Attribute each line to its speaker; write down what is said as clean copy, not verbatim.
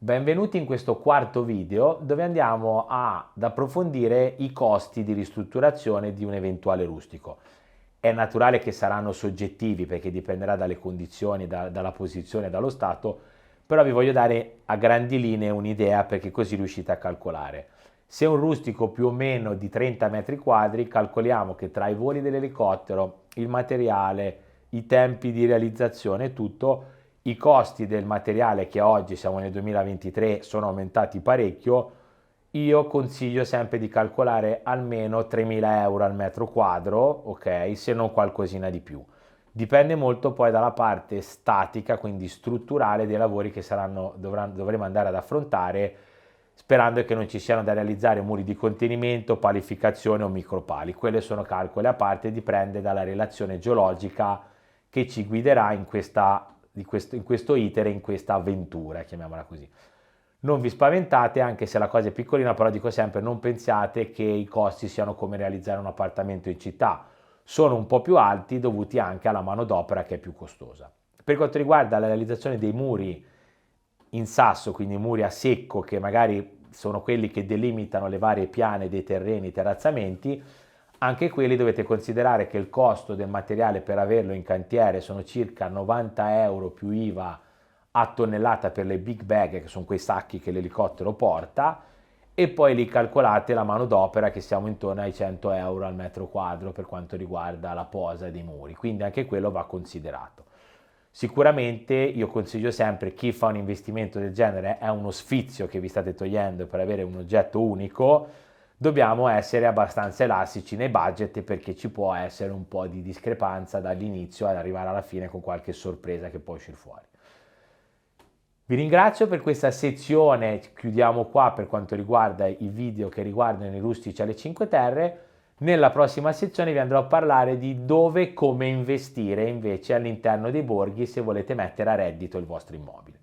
Speaker 1: Benvenuti in questo quarto video dove andiamo ad approfondire i costi di ristrutturazione di un eventuale rustico. È naturale che saranno soggettivi perché dipenderà dalle condizioni, dalla posizione, dallo stato, però vi voglio dare a grandi linee un'idea perché così riuscite a calcolare. Se un rustico più o meno di 30 metri quadri, calcoliamo che tra i voli dell'elicottero, il materiale, i tempi di realizzazione e tutto, i costi del materiale che oggi siamo nel 2023 sono aumentati parecchio. Io consiglio sempre di calcolare almeno 3.000 euro al metro quadro, ok? Se non qualcosina di più. Dipende molto poi dalla parte statica, quindi strutturale dei lavori che dovremo andare ad affrontare, sperando che non ci siano da realizzare muri di contenimento, palificazione o micropali. Quelle sono calcoli a parte, dipende dalla relazione geologica che ci guiderà in questo iter, in questa avventura, chiamiamola così. Non vi spaventate, anche se la cosa è piccolina, però dico sempre, non pensiate che i costi siano come realizzare un appartamento in città. Sono un po' più alti dovuti anche alla manodopera che è più costosa. Per quanto riguarda la realizzazione dei muri in sasso, quindi muri a secco, che magari sono quelli che delimitano le varie piane dei terreni, i terrazzamenti, anche quelli dovete considerare che il costo del materiale per averlo in cantiere sono circa 90 euro più IVA a tonnellata per le big bag, che sono quei sacchi che l'elicottero porta, e poi lì calcolate la manodopera che siamo intorno ai 100 euro al metro quadro per quanto riguarda la posa dei muri, quindi anche quello va considerato. Sicuramente io consiglio sempre chi fa un investimento del genere, è uno sfizio che vi state togliendo per avere un oggetto unico, dobbiamo essere abbastanza elastici nei budget perché ci può essere un po' di discrepanza dall'inizio ad arrivare alla fine con qualche sorpresa che può uscire fuori. Vi ringrazio per questa sezione, chiudiamo qua per quanto riguarda i video che riguardano i rustici alle 5 Terre. Nella prossima sezione vi andrò a parlare di dove e come investire invece all'interno dei borghi se volete mettere a reddito il vostro immobile.